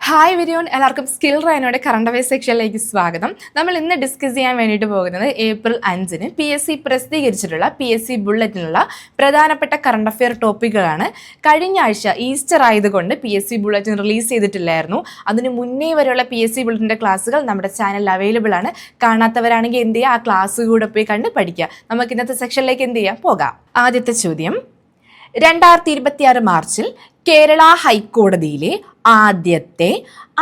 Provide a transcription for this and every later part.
Hi വിരിയോൺ, എല്ലാവർക്കും skill റൈനോയുടെ current affairs സെക്ഷനിലേക്ക് സ്വാഗതം. നമ്മൾ ഇന്ന് ഡിസ്കസ് ചെയ്യാൻ വേണ്ടിയിട്ട് പോകുന്നത് ഏപ്രിൽ 5-ന് PSC പ്രസിദ്ധീകരിച്ചിട്ടുള്ള PSC ബുള്ളറ്റിനുള്ള പ്രധാനപ്പെട്ട കറണ്ട് അഫെയർ ടോപ്പിക്കുകളാണ്. കഴിഞ്ഞ ആഴ്ച ഈസ്റ്റർ ആയതുകൊണ്ട് PSC ബുള്ളറ്റിൻ റിലീസ് ചെയ്തിട്ടില്ലായിരുന്നു. അതിന് മുന്നേ വരെയുള്ള PSC ബുള്ളറ്റിൻ്റെ ക്ലാസ്സുകൾ നമ്മുടെ ചാനലിൽ അവൈലബിൾ ആണ്. കാണാത്തവരാണെങ്കിൽ എന്ത് ചെയ്യുക, ആ ക്ലാസ് കൂടെ പോയി കണ്ട് പഠിക്കുക. നമുക്ക് ഇന്നത്തെ സെക്ഷനിലേക്ക് എന്ത് ചെയ്യാം, പോകാം. ആദ്യത്തെ ചോദ്യം, 2026 മാർച്ചിൽ കേരള ഹൈക്കോടതിയിലെ ആദ്യത്തെ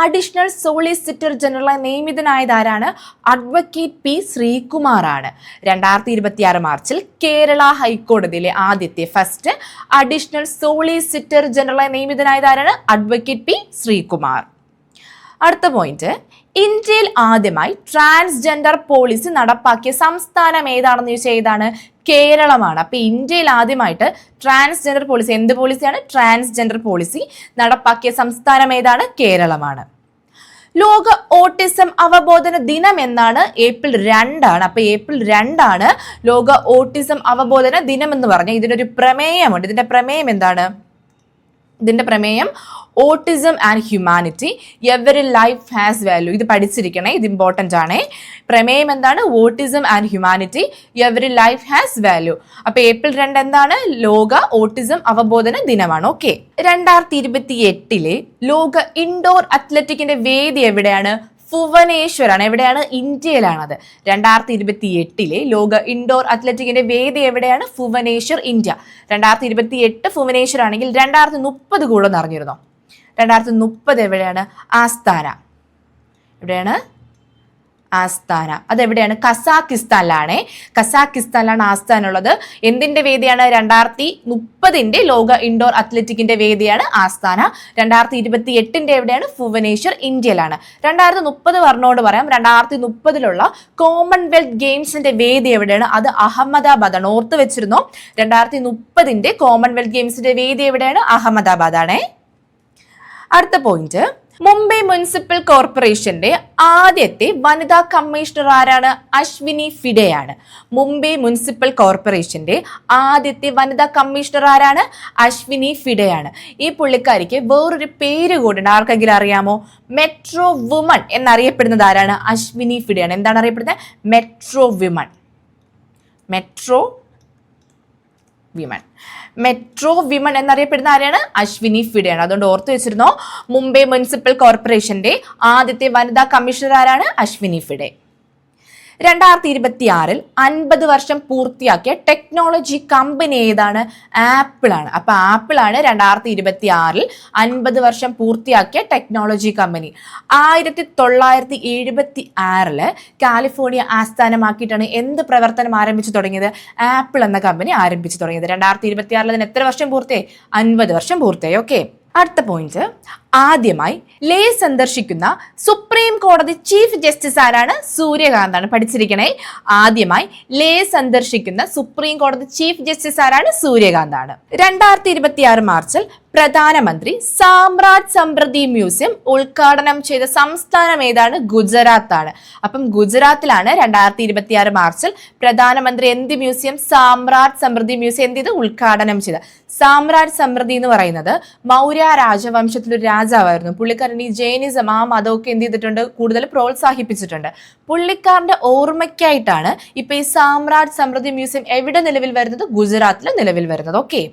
അഡീഷണൽ സോളിസിറ്റർ ജനറൽ നിയമിതനായതാരാണ്? അഡ്വക്കേറ്റ് പി ശ്രീകുമാറാണ്. 2026 മാർച്ചിൽ കേരള ഹൈക്കോടതിയിലെ ആദ്യത്തെ ഫസ്റ്റ് അഡീഷണൽ സോളിസിറ്റർ ജനറൽ നിയമിതനായതാരാണ്? Advocate P Sreekumar. അടുത്ത പോയിന്റ്, ഇന്ത്യയിൽ ആദ്യമായി ട്രാൻസ്ജെൻഡർ പോളിസി നടപ്പാക്കിയ സംസ്ഥാനം ഏതാണെന്ന് ചോദിച്ചാൽ ഏതാണ്? കേരളമാണ്. അപ്പൊ ഇന്ത്യയിൽ ആദ്യമായിട്ട് ട്രാൻസ്ജെൻഡർ പോളിസി, എന്ത് പോളിസിയാണ്? ട്രാൻസ്ജെൻഡർ പോളിസി നടപ്പാക്കിയ സംസ്ഥാനം ഏതാണ്? കേരളമാണ്. ലോക ഓട്ടിസം അവബോധന ദിനം എന്നാണ്? ഏപ്രിൽ 2 അപ്പൊ ഏപ്രിൽ 2 ലോക ഓട്ടിസം അവബോധന ദിനം എന്ന് പറഞ്ഞ ഇതിനൊരു പ്രമേയമുണ്ട്. ഇതിന്റെ പ്രമേയം എന്താണ്? ഇതിന്റെ പ്രമേയം autism and humanity, every life has value. ഇത് പഠിച്ചിരിക്കണേ, ഇത് ഇമ്പോർട്ടൻ്റ് ആണ്. പ്രമേയം എന്താണ്? Autism and humanity, every life has value. അപ്പൊ ഏപ്രിൽ 2 എന്താണ്? ലോക ഓട്ടിസം അവബോധന ദിനമാണ്. ഓക്കെ. 2028 ലോക ഇൻഡോർ അത്ലറ്റിക്കിന്റെ വേദി എവിടെയാണ്? ഭുവനേശ്വറാണ്. എവിടെയാണ്? ഇന്ത്യയിലാണത്. 2028 ലോക ഇൻഡോർ അത്ലറ്റിക്കിന്റെ വേദി എവിടെയാണ്? ഭുവനേശ്വർ, ഇന്ത്യ. 2028 ഭുവനേശ്വർ ആണെങ്കിൽ 2030 കൂടെ ഒന്ന് അറിഞ്ഞിരുന്നോ? 2030 എവിടെയാണ്? ആസ്ഥാന. എവിടെയാണ്? ആസ്ഥാന. അതെവിടെയാണ്? കസാക്കിസ്ഥാനിലാണ്. കസാക്കിസ്ഥാനിലാണ് ആസ്ഥാന ഉള്ളത്. എന്തിന്റെ വേദിയാണ്? 2030 ലോക ഇൻഡോർ അത്ലറ്റിക്കിന്റെ വേദിയാണ് ആസ്ഥാന. 2028 എവിടെയാണ്? ഭുവനേശ്വർ, ഇന്ത്യയിലാണ്. 2030 പറഞ്ഞോട് പറയാം, 2030 കോമൺവെൽത്ത് ഗെയിംസിന്റെ വേദി എവിടെയാണ്? അത് അഹമ്മദാബാദാണ്. ഓർത്ത് വെച്ചിരുന്നോ? 2030 കോമൺവെൽത്ത് ഗെയിംസിന്റെ വേദി എവിടെയാണ്? അഹമ്മദാബാദാണ്. അടുത്ത പോയിന്റ്, മുംബൈ മുനിസിപ്പൽ കോർപ്പറേഷന്റെ ആദ്യത്തെ വനിതാ കമ്മീഷണർ ആരാണ്? അശ്വിനി ഫിഡെയാണ്. മുംബൈ മുനിസിപ്പൽ കോർപ്പറേഷന്റെ ആദ്യത്തെ വനിതാ കമ്മീഷണർ ആരാണ്? അശ്വിനി ഫിഡെയാണ്. ഈ പുള്ളിക്കാരിക്ക് വേറൊരു പേര് കൂടെ ആർക്കെങ്കിലും അറിയാമോ? മെട്രോ വുമൺ എന്നറിയപ്പെടുന്നത് ആരാണ്? അശ്വിനി ഫിഡെയാണ്. എന്താണ് അറിയപ്പെടുന്നത്? Metro women. Metro women. Metro women എന്നറിയപ്പെടുന്ന ആരാണ്? അശ്വിനി ഫിഡെയാണ്. അതുകൊണ്ട് ഓർത്ത് വെച്ചിരുന്നോ? മുംബൈ മുനിസിപ്പൽ കോർപ്പറേഷന്റെ ആദ്യത്തെ വനിതാ കമ്മീഷണർ ആരാണ്? അശ്വിനി ഫിഡെ. 2026 50 വർഷം പൂർത്തിയാക്കിയ ടെക്നോളജി കമ്പനി ഏതാണ്? ആപ്പിൾ ആണ്. അപ്പൊ ആപ്പിൾ ആണ് 2026 50 വർഷം പൂർത്തിയാക്കിയ ടെക്നോളജി കമ്പനി. 1976 കാലിഫോർണിയ ആസ്ഥാനമാക്കിയിട്ടാണ് എന്ത് പ്രവർത്തനം ആരംഭിച്ചു തുടങ്ങിയത്? ആപ്പിൾ എന്ന കമ്പനി ആരംഭിച്ചു തുടങ്ങിയത്. 2026 അതിന് എത്ര വർഷം പൂർത്തിയായി? 50 വർഷം പൂർത്തിയായി. ഓക്കെ. അടുത്ത പോയിന്റ്, ആദ്യമായി ലേ സന്ദർശിക്കുന്ന സുപ്രീം കോടതി ചീഫ് ജസ്റ്റിസ് ആരാണ്? സൂര്യകാന്താണ്. പഠിച്ചിരിക്കണേ. ആദ്യമായി ലേ സന്ദർശിക്കുന്ന സുപ്രീം കോടതി ചീഫ് ജസ്റ്റിസ് ആരാണ്? സൂര്യകാന്താണ്. 2026 മാർച്ചിൽ പ്രധാനമന്ത്രി സാമ്രാജ് സമൃദ്ധി മ്യൂസിയം ഉദ്ഘാടനം ചെയ്ത സംസ്ഥാനം ഏതാണ്? ഗുജറാത്താണ്. അപ്പം ഗുജറാത്തിലാണ് 2026 മാർച്ചിൽ പ്രധാനമന്ത്രി എന്ത് മ്യൂസിയം? സാമ്രാജ് സമൃദ്ധി മ്യൂസിയം എന്ത് ചെയ്ത്? ഉദ്ഘാടനം ചെയ്ത. സാമ്രാജ് സമൃദ്ധി എന്ന് പറയുന്നത് മൗര്യ രാജവംശത്തിലൊരു രാജാവായിരുന്നു. പുള്ളിക്കാരൻ ഈ ജൈനിസം, ആ മതമൊക്കെ എന്ത് ചെയ്തിട്ടുണ്ട്? കൂടുതൽ പ്രോത്സാഹിപ്പിച്ചിട്ടുണ്ട്. പുള്ളിക്കാരന്റെ ഓർമ്മയ്ക്കായിട്ടാണ് ഇപ്പൊ ഈ സാമ്രാജ് സമൃദ്ധി മ്യൂസിയം എവിടെ നിലവിൽ വരുന്നത്? ഗുജറാത്തിൽ നിലവിൽ വരുന്നത്. ഓക്കെ.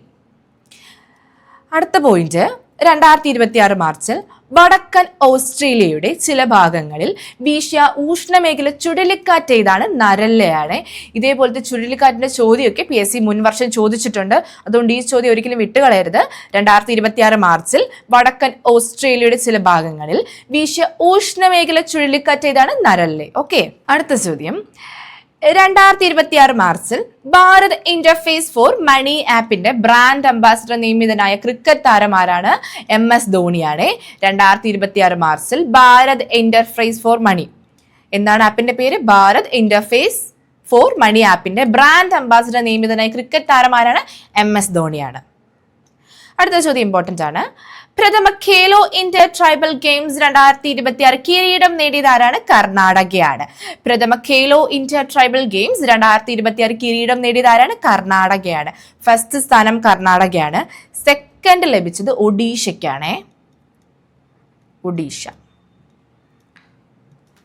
അടുത്ത പോയിന്റ്, 2026 മാർച്ചിൽ വടക്കൻ ഓസ്ട്രേലിയയുടെ ചില ഭാഗങ്ങളിൽ വീശിയ ഉഷ്ണമേഖല ചുഴലിക്കാറ്റ് ഏതാണ്? നരല്ലയാണ്. ഇതേപോലത്തെ ചുഴലിക്കാറ്റിന്റെ ചോദ്യമൊക്കെ PSC മുൻവർഷം ചോദിച്ചിട്ടുണ്ട്. അതുകൊണ്ട് ഈ ചോദ്യം ഒരിക്കലും വിട്ടുകളയരുത്. 2026 മാർച്ചിൽ വടക്കൻ ഓസ്ട്രേലിയയുടെ ചില ഭാഗങ്ങളിൽ വീശിയ ഉഷ്ണമേഖല ചുഴലിക്കാറ്റ് ഏതാണ്? നരല്ലേ. ഓക്കെ. അടുത്ത ചോദ്യം, 2026 മാർച്ചിൽ ഭാരത് ഇന്റർഫേസ് ഫോർ മണി ആപ്പിന്റെ ബ്രാൻഡ് അംബാസിഡർ നിയമിതനായ ക്രിക്കറ്റ് താരമാരാണ്? MS ധോണിയാണ്. 2026 മാർച്ചിൽ ഭാരത് ഇന്റർഫേസ് ഫോർ മണി എന്താണ് ആപ്പിന്റെ പേര്? ഭാരത് ഇന്റർഫേസ് ഫോർ മണി ആപ്പിന്റെ ബ്രാൻഡ് അംബാസിഡർ നിയമിതനായ ക്രിക്കറ്റ് താരമാരാണ്? MS ധോണിയാണ്. അടുത്ത ചോദ്യം ഇമ്പോർട്ടന്റ് ആണ്. പ്രഥമ ഖേലോ ഇന്ത്യ ട്രൈബൽ ഗെയിംസ് 2026 കിരീടം നേടിയത് ആരാണ്? കർണാടകയാണ്. പ്രഥമ ഖേലോ ഇന്ത്യ ട്രൈബൽ ഗെയിംസ് 2026 കിരീടം നേടിയത് ആരാണ്? കർണാടകയാണ്. ഫസ്റ്റ് സ്ഥാനം കർണാടകയാണ്. സെക്കൻഡ് ലഭിച്ചത് ഒഡീഷയ്ക്കാണ്. ഒഡീഷ.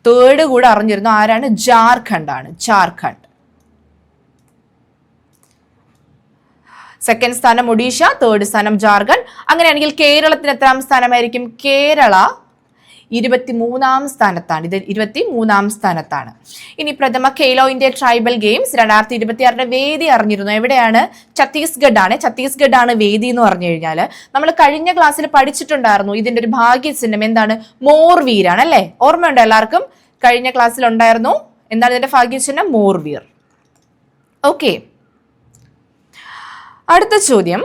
തേർഡ് കൂടെ അറിഞ്ഞിരുന്നു, ആരാണ്? ജാർഖണ്ഡ് ആണ്. ജാർഖണ്ഡ്. സെക്കൻഡ് സ്ഥാനം ഒഡീഷ, തേർഡ് സ്ഥാനം ജാർഖണ്ഡ്. അങ്ങനെയാണെങ്കിൽ കേരളത്തിന് എത്രാം സ്ഥാനമായിരിക്കും? കേരള 23-ാം സ്ഥാനത്താണ്. ഇത് 23-ാം സ്ഥാനത്താണ്. ഇനി പ്രഥമ ഖേലോ ഇന്ത്യ ട്രൈബൽ ഗെയിംസ് 2026 വേദി അറിഞ്ഞിരുന്നു. എവിടെയാണ്? ഛത്തീസ്ഗഡ് ആണ്. ഛത്തീസ്ഗഡ് ആണ് വേദി എന്ന് പറഞ്ഞു കഴിഞ്ഞാൽ നമ്മൾ കഴിഞ്ഞ ക്ലാസ്സിൽ പഠിച്ചിട്ടുണ്ടായിരുന്നു. ഇതിന്റെ ഒരു ഭാഗ്യചിഹ്നം എന്താണ്? മോർവീരാണ് അല്ലേ? ഓർമ്മയുണ്ടോ എല്ലാവർക്കും? കഴിഞ്ഞ ക്ലാസ്സിൽ ഉണ്ടായിരുന്നു. എന്താണ് ഇതിന്റെ ഭാഗ്യചിഹ്നം? മോർവീർ. ഓക്കെ, അടുത്ത ചോദ്യം.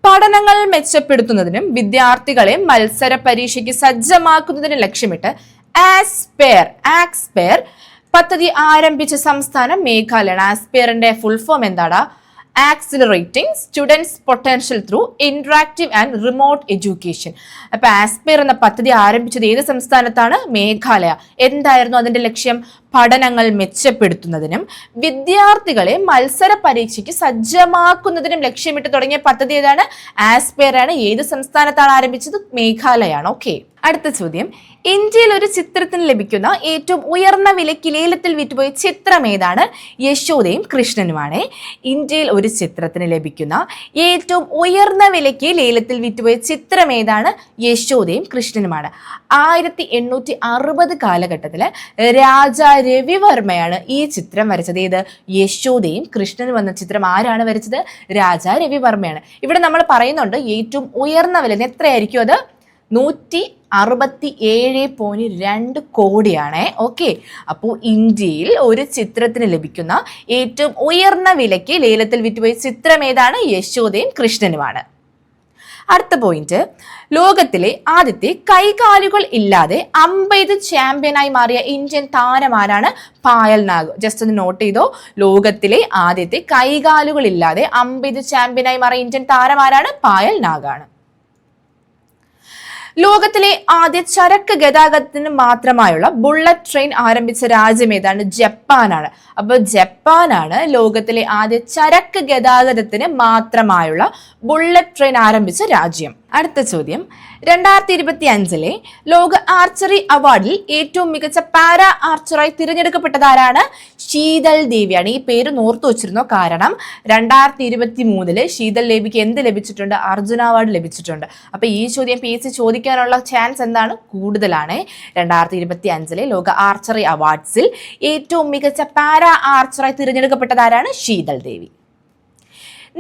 പഠനങ്ങൾ മെച്ചപ്പെടുത്തുന്നതിനും വിദ്യാർത്ഥികളെ മത്സര പരീക്ഷയ്ക്ക് സജ്ജമാക്കുന്നതിന് ലക്ഷ്യമിട്ട് ആസ്പെയർ പദ്ധതി ആരംഭിച്ച സംസ്ഥാനം മേഘാലയാണ്. ആസ്പെയറിന്റെ ഫുൾ ഫോം എന്താണ്? Accelerating students potential through interactive and remote education. അപ്പൊ ആസ്പെയർ എന്ന പദ്ധതി ആരംഭിച്ചത് ഏത് സംസ്ഥാനത്താണ്? മേഘാലയ. എന്തായിരുന്നു അതിന്റെ ലക്ഷ്യം? പഠനങ്ങൾ മെച്ചപ്പെടുത്തുന്നതിനും വിദ്യാർത്ഥികളെ മത്സര പരീക്ഷയ്ക്ക് സജ്ജമാക്കുന്നതിനും ലക്ഷ്യമിട്ട് തുടങ്ങിയ പദ്ധതി ഏതാണ്? ആസ്പെയർ ആണ്. ഏത് സംസ്ഥാനത്താണ് ആരംഭിച്ചത്? മേഘാലയാണ്. ഓക്കെ, അടുത്ത ചോദ്യം. ഇന്ത്യയിൽ ഒരു ചിത്രത്തിന് ലഭിക്കുന്ന ഏറ്റവും ഉയർന്ന വിലയ്ക്ക് ലേലത്തിൽ വിറ്റുപോയ ചിത്രം ഏതാണ്? യശോദയും കൃഷ്ണനുമാണ്. ഇന്ത്യയിൽ ഒരു ചിത്രത്തിന് ലഭിക്കുന്ന ഏറ്റവും ഉയർന്ന വിലയ്ക്ക് ലേലത്തിൽ വിറ്റുപോയ ചിത്രം ഏതാണ്? യശോദയും കൃഷ്ണനുമാണ്. 1860 കാലഘട്ടത്തില് രാജാ രവിവർമ്മയാണ് ഈ ചിത്രം വരച്ചത്. ഏത്? യശോദയും കൃഷ്ണനും എന്ന ചിത്രം ആരാണ് വരച്ചത്? രാജാ രവിവർമ്മയാണ്. ഇവിടെ നമ്മൾ പറയുന്നുണ്ട് ഏറ്റവും ഉയർന്ന വില എത്രയായിരിക്കും? അത് 167.2 കോടിയാണ്. ഓക്കെ, അപ്പോൾ ഇന്ത്യയിൽ ഒരു ചിത്രത്തിന് ലഭിക്കുന്ന ഏറ്റവും ഉയർന്ന വിലയ്ക്ക് ലേലത്തിൽ വിറ്റുപോയ ചിത്രം ഏതാണ്? യശോദയും കൃഷ്ണനുമാണ്. അടുത്ത പോയിന്റ്. ലോകത്തിലെ ആദ്യത്തെ കൈകാലുകൾ ഇല്ലാതെ അമ്പെയ്ത് ചാമ്പ്യനായി മാറിയ ഇന്ത്യൻ താരമാരാണ്? പായൽ നാഗ്. ജസ്റ്റ് ഒന്ന് നോട്ട് ചെയ്തോ. ലോകത്തിലെ ആദ്യത്തെ കൈകാലുകൾ ഇല്ലാതെ അമ്പെയ്ത് ചാമ്പ്യനായി മാറിയ ഇന്ത്യൻ താരമാരാണ്? പായൽ നാഗാണ്. ലോകത്തിലെ ആദ്യ ചരക്ക് ഗതാഗതത്തിന് മാത്രമായുള്ള ബുള്ളറ്റ് ട്രെയിൻ ആരംഭിച്ച രാജ്യം ഏതാണ്? ജപ്പാനാണ്. അപ്പൊ ജപ്പാനാണ് ലോകത്തിലെ ആദ്യ ചരക്ക് ഗതാഗതത്തിന് മാത്രമായുള്ള ബുള്ളറ്റ് ട്രെയിൻ ആരംഭിച്ച രാജ്യം. അടുത്ത ചോദ്യം. 2025 ലോക ആർച്ചറി അവാർഡിൽ ഏറ്റവും മികച്ച പാരാ ആർച്ചറായി തിരഞ്ഞെടുക്കപ്പെട്ടത് ആരാണ്? ശീതൽ ദേവിയാണ്. ഈ പേര് നോർത്തു വെച്ചിരുന്നോ? കാരണം 2023 ശീതൽ ദേവിക്ക് എന്ത് ലഭിച്ചിട്ടുണ്ട്? അർജുന അവാർഡ് ലഭിച്ചിട്ടുണ്ട്. അപ്പൊ ഈ ചോദ്യം PSC ചോദിക്കാനുള്ള ചാൻസ് എന്താണ്? കൂടുതലാണ്. 2025 ലോക ആർച്ചറി അവാർഡ്സിൽ ഏറ്റവും മികച്ച പാരാ ആർച്ചറായി തിരഞ്ഞെടുക്കപ്പെട്ടത് ആരാണ്? ശീതൽ ദേവി.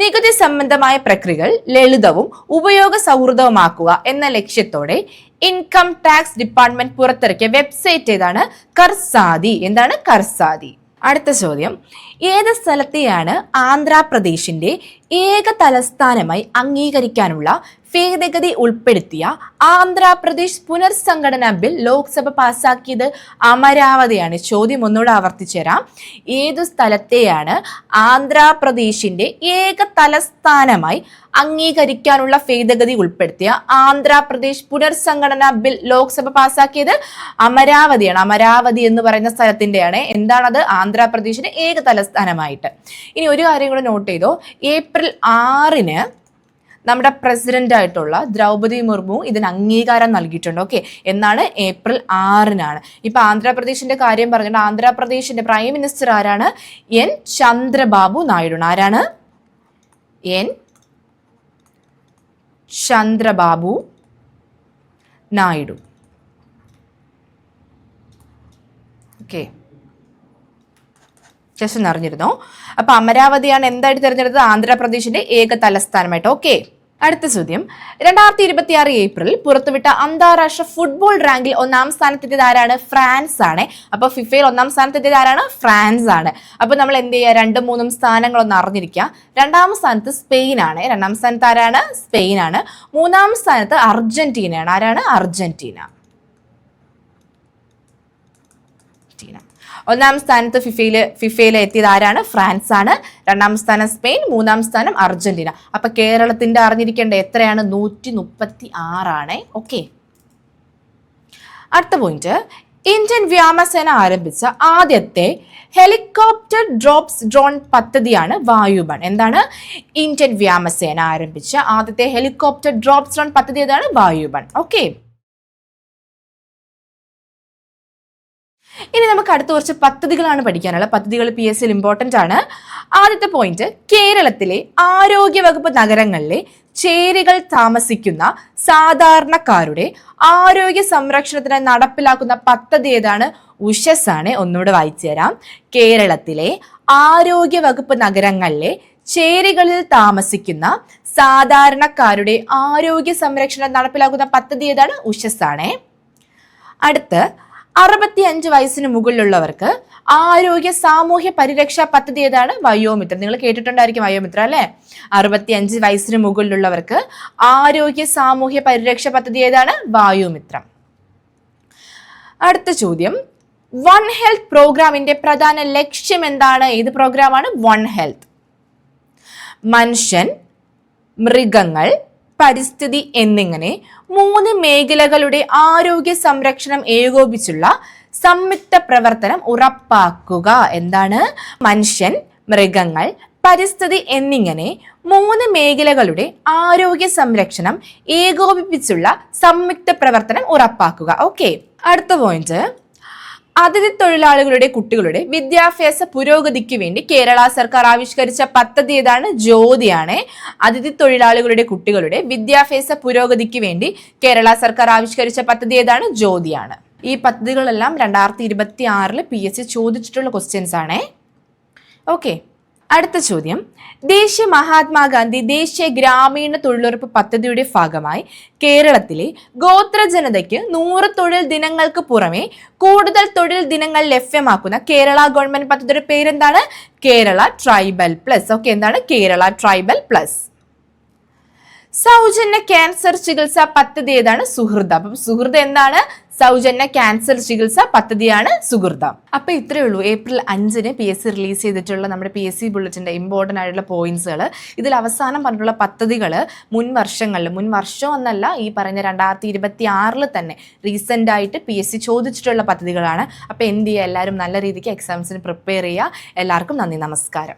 നികുതി സംബന്ധമായ പ്രക്രിയകൾ ലളിതവും ഉപയോഗ സൗഹൃദവുമാക്കുക എന്ന ലക്ഷ്യത്തോടെ ഇൻകം ടാക്സ് ഡിപ്പാർട്ട്മെന്റ് പുറത്തിറക്കിയ വെബ്സൈറ്റ് ഏതാണ്? കർസാദി. എന്താണ്? കർസാദി. അടുത്ത ചോദ്യം. ഏത് സ്ഥലത്തെയാണ് ആന്ധ്രാപ്രദേശിന്റെ ഏക തലസ്ഥാനമായി അംഗീകരിക്കാനുള്ള ഭേദഗതി ഉൾപ്പെടുത്തിയ ആന്ധ്രാപ്രദേശ് പുനർസംഘടനാ ബിൽ ലോക്സഭ പാസാക്കിയത്? അമരാവതിയാണ്. ചോദ്യം ഒന്നുകൂടെ ആവർത്തിച്ചു തരാം. ഏതു സ്ഥലത്തെയാണ് ആന്ധ്രാപ്രദേശിന്റെ ഏക തലസ്ഥാനമായി അംഗീകരിക്കാനുള്ള ഭേദഗതി ഉൾപ്പെടുത്തിയ ആന്ധ്രാപ്രദേശ് പുനർസംഘടനാ ബിൽ ലോക്സഭ പാസാക്കിയത്? അമരാവതിയാണ്. അമരാവതി എന്ന് പറയുന്ന സ്ഥലത്തിന്റെയാണ്. എന്താണത്? ആന്ധ്രാപ്രദേശിന്റെ ഏക തലസ്ഥാനമായിട്ട്. ഇനി ഒരു കാര്യം കൂടെ നോട്ട് ചെയ്തോ. ഏപ്രിൽ 6 നമ്മുടെ പ്രസിഡന്റ് ആയിട്ടുള്ള ദ്രൗപദി മുർമു ഇതിന് അംഗീകാരം നൽകിയിട്ടുണ്ട്. ഓക്കെ, എന്നാണ്? ഏപ്രിൽ 6 ഇപ്പൊ ആന്ധ്രാപ്രദേശിന്റെ കാര്യം പറഞ്ഞിട്ട് ആന്ധ്രാപ്രദേശിന്റെ പ്രൈം മിനിസ്റ്റർ ആരാണ്? എൻ ചന്ദ്രബാബു നായിഡു. ആരാണ്? N Chandrababu Naidu. Okay, just ഒന്ന് അറിഞ്ഞിരുന്നോ? അപ്പൊ അമരാവതിയാണ് എന്തായിട്ട് തിരഞ്ഞെടുത്തത്? ആന്ധ്രാപ്രദേശിന്റെ ഏക തലസ്ഥാനമായിട്ട്. ഓക്കെ, അടുത്ത ചോദ്യം. 2026 ഏപ്രിൽ പുറത്തുവിട്ട അന്താരാഷ്ട്ര ഫുട്ബോൾ റാങ്കിൽ 1-ാം സ്ഥാനത്തെത്തിയത് ആരാണ്? ഫ്രാൻസ് ആണ്. അപ്പൊ ഫിഫയിൽ 1-ാം സ്ഥാനത്തെത്തിയത് ആരാണ്? ഫ്രാൻസ് ആണ്. അപ്പൊ നമ്മൾ എന്ത് ചെയ്യുക? 2, 3 സ്ഥാനങ്ങളൊന്ന് അറിഞ്ഞിരിക്കുക. 2-ാം സ്ഥാനത്ത് സ്പെയിൻ ആണ്. 2-ാം സ്ഥാനത്ത് ആരാണ്? സ്പെയിൻ ആണ്. 3-ാം സ്ഥാനത്ത് അർജന്റീനയാണ്. ആരാണ്? അർജന്റീന. 1-ാം സ്ഥാനത്ത് ഫിഫയിൽ എത്തിയത് ആരാണ്? ഫ്രാൻസ് ആണ്. 2-ാം സ്ഥാനം സ്പെയിൻ, 3-ാം സ്ഥാനം അർജന്റീന. അപ്പൊ കേരളത്തിന്റെ അറിഞ്ഞിരിക്കേണ്ട എത്രയാണ്? 136 ആണ്. ഓക്കെ, അടുത്ത പോയിന്റ്. ഇന്ത്യൻ വ്യോമസേന ആരംഭിച്ച ആദ്യത്തെ ഹെലികോപ്റ്റർ ഡ്രോപ്സ് ഡ്രോൺ പദ്ധതിയാണ് വായുബൺ. എന്താണ്? ഇന്ത്യൻ വ്യോമസേന ആരംഭിച്ച ആദ്യത്തെ ഹെലികോപ്റ്റർ ഡ്രോപ്സ് ഡ്രോൺ പദ്ധതി ഏതാണ്? വായുബൺ. ഓക്കെ, ഇനി നമുക്ക് അടുത്ത കുറച്ച് പദ്ധതികളാണ് പഠിക്കാനുള്ളത്. പദ്ധതികൾ PSCയിൽ ഇമ്പോർട്ടൻ്റ് ആണ്. ആദ്യത്തെ പോയിന്റ്, കേരളത്തിലെ ആരോഗ്യവകുപ്പ് നഗരങ്ങളിലെ ചേരികൾ താമസിക്കുന്ന സാധാരണക്കാരുടെ ആരോഗ്യ സംരക്ഷണത്തിന് നടപ്പിലാക്കുന്ന പദ്ധതി ഏതാണ്? ഉഷസ് ആണ്. ഒന്നുകൂടെ വായിച്ചു തരാം. കേരളത്തിലെ ആരോഗ്യവകുപ്പ് നഗരങ്ങളിലെ ചേരികളിൽ താമസിക്കുന്ന സാധാരണക്കാരുടെ ആരോഗ്യ സംരക്ഷണം നടപ്പിലാക്കുന്ന പദ്ധതി ഏതാണ്? ഉഷസ് ആണ്. അടുത്ത് 65 വയസ്സിന് മുകളിലുള്ളവർക്ക് ആരോഗ്യ സാമൂഹ്യ പരിരക്ഷാ പദ്ധതി ഏതാണ്? വയോമിത്രം. നിങ്ങൾ കേട്ടിട്ടുണ്ടായിരിക്കും വയോമിത്രം അല്ലെ? 65 വയസ്സിന് മുകളിലുള്ളവർക്ക് ആരോഗ്യ സാമൂഹ്യ പരിരക്ഷ പദ്ധതി ഏതാണ്? വയോമിത്രം. അടുത്ത ചോദ്യം, വൺ ഹെൽത്ത് പ്രോഗ്രാമിന്റെ പ്രധാന ലക്ഷ്യം എന്താണ്? ഏത് പ്രോഗ്രാമാണ്? One health. മനുഷ്യൻ, മൃഗങ്ങൾ, പരിസ്ഥിതി എന്നിങ്ങനെ 3 മേഖലകളുടെ ആരോഗ്യ സംരക്ഷണം ഏകോപിച്ചുള്ള സംയുക്ത പ്രവർത്തനം ഉറപ്പാക്കുക. എന്താണ്? മനുഷ്യൻ, മൃഗങ്ങൾ, പരിസ്ഥിതി എന്നിങ്ങനെ 3 മേഖലകളുടെ ആരോഗ്യ സംരക്ഷണം ഏകോപിപ്പിച്ചുള്ള സംയുക്ത പ്രവർത്തനം ഉറപ്പാക്കുക. ഓക്കെ. അടുത്ത പോയിന്റ്, അതിഥി തൊഴിലാളികളുടെ കുട്ടികളുടെ വിദ്യാഭ്യാസ പുരോഗതിക്ക് വേണ്ടി കേരള സർക്കാർ ആവിഷ്കരിച്ച പദ്ധതി ഏതാണ്? ജ്യോതിയാണ്. അതിഥി തൊഴിലാളികളുടെ കുട്ടികളുടെ വിദ്യാഭ്യാസ പുരോഗതിക്ക് വേണ്ടി കേരള സർക്കാർ ആവിഷ്കരിച്ച പദ്ധതി ഏതാണ്? ജ്യോതിയാണ്. ഈ പദ്ധതികളെല്ലാം 2026 PSC ചോദിച്ചിട്ടുള്ള ക്വസ്റ്റ്യൻസ് ആണേ. ഓക്കെ. അടുത്ത ചോദ്യം, ദേശീയ മഹാത്മാഗാന്ധി ദേശീയ ഗ്രാമീണ തൊഴിലുറപ്പ് പദ്ധതിയുടെ ഭാഗമായി കേരളത്തിലെ ഗോത്ര ജനതയ്ക്ക് 100 തൊഴിൽ ദിനങ്ങൾക്ക് പുറമെ കൂടുതൽ തൊഴിൽ ദിനങ്ങൾ ലഭ്യമാക്കുന്ന കേരള ഗവൺമെന്റ് പദ്ധതിയുടെ പേരെന്താണ്? Kerala tribal plus. ഓക്കെ, എന്താണ്? Kerala tribal plus. സൗജന്യ ക്യാൻസർ ചികിത്സാ പദ്ധതി ഏതാണ്? സുഹൃത. അപ്പൊ സുഹൃത എന്താണ്? സൗജന്യ ക്യാൻസർ ചികിത്സാ പദ്ധതിയാണ് സുഹൃത. അപ്പൊ ഇത്രയേ ഉള്ളൂ ഏപ്രിൽ 5-ന് PSC റിലീസ് ചെയ്തിട്ടുള്ള നമ്മുടെ PSC ബുള്ളറ്റിന്റെ ഇമ്പോർട്ടൻ്റ് ആയിട്ടുള്ള പോയിന്റ്സുകൾ. ഇതിൽ അവസാനം പറഞ്ഞിട്ടുള്ള പദ്ധതികൾ മുൻ വർഷം എന്നല്ല, ഈ പറഞ്ഞ 2026 തന്നെ റീസെന്റ് ആയിട്ട് PSC ചോദിച്ചിട്ടുള്ള പദ്ധതികളാണ്. അപ്പൊ എന്ത് ചെയ്യുക, എല്ലാവരും നല്ല രീതിക്ക് എക്സാംസിന് പ്രിപ്പയർ ചെയ്യുക. എല്ലാവർക്കും നന്ദി, നമസ്കാരം.